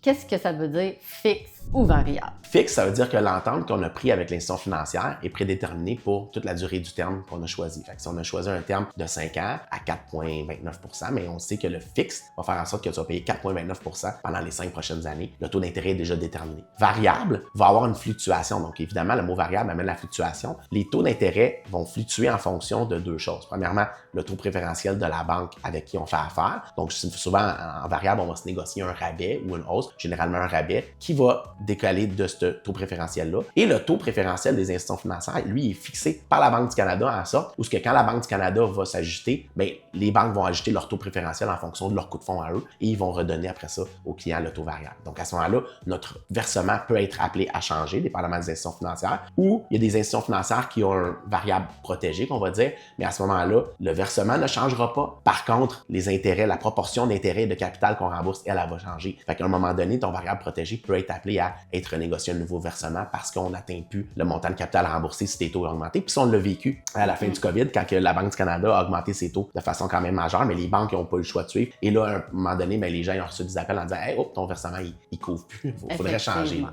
Qu'est-ce que ça veut dire fixe ou variable? Fixe, ça veut dire que l'entente qu'on a pris avec l'institution financière est prédéterminée pour toute la durée du terme qu'on a choisi. Fait que si on a choisi un terme de 5 ans à 4,29 %, mais on sait que le fixe va faire en sorte que tu vas payer 4,29 % pendant les 5 prochaines années. Le taux d'intérêt est déjà déterminé. Variable va avoir une fluctuation. Donc, évidemment, le mot variable amène la fluctuation. Les taux d'intérêt vont fluctuer en fonction de deux choses. Premièrement, le taux préférentiel de la banque avec qui on fait affaire. Donc, souvent, en variable, on va se négocier un rabais ou une hausse, généralement un rabais, qui va décoller de ce taux préférentiel-là. Et le taux préférentiel des institutions financières, lui, est fixé par la Banque du Canada en sorte où quand la Banque du Canada va s'ajuster, bien, les banques vont ajuster leur taux préférentiel en fonction de leur coût de fonds à eux et ils vont redonner après ça aux clients le taux variable. Donc, à ce moment-là, notre versement peut être appelé à changer, dépendamment des institutions financières, ou il y a des institutions financières qui ont un variable protégé, qu'on va dire, mais à ce moment-là, le versement ne changera pas. Par contre, les intérêts, la proportion d'intérêts et de capital qu'on rembourse, elle va changer. Fait qu'à un moment donné, ton variable protégé peut être appelé à être renégocié un nouveau versement parce qu'on n'atteint plus le montant de capital à rembourser si tes taux ont augmenté. Puis ça, on l'a vécu à la fin du COVID, quand la Banque du Canada a augmenté ses taux de façon quand même majeure, mais les banques n'ont pas eu le choix de suivre. Et là, à un moment donné, les gens ont reçu des appels en disant « Hey, oh, ton versement, il couvre plus, il faudrait changer. »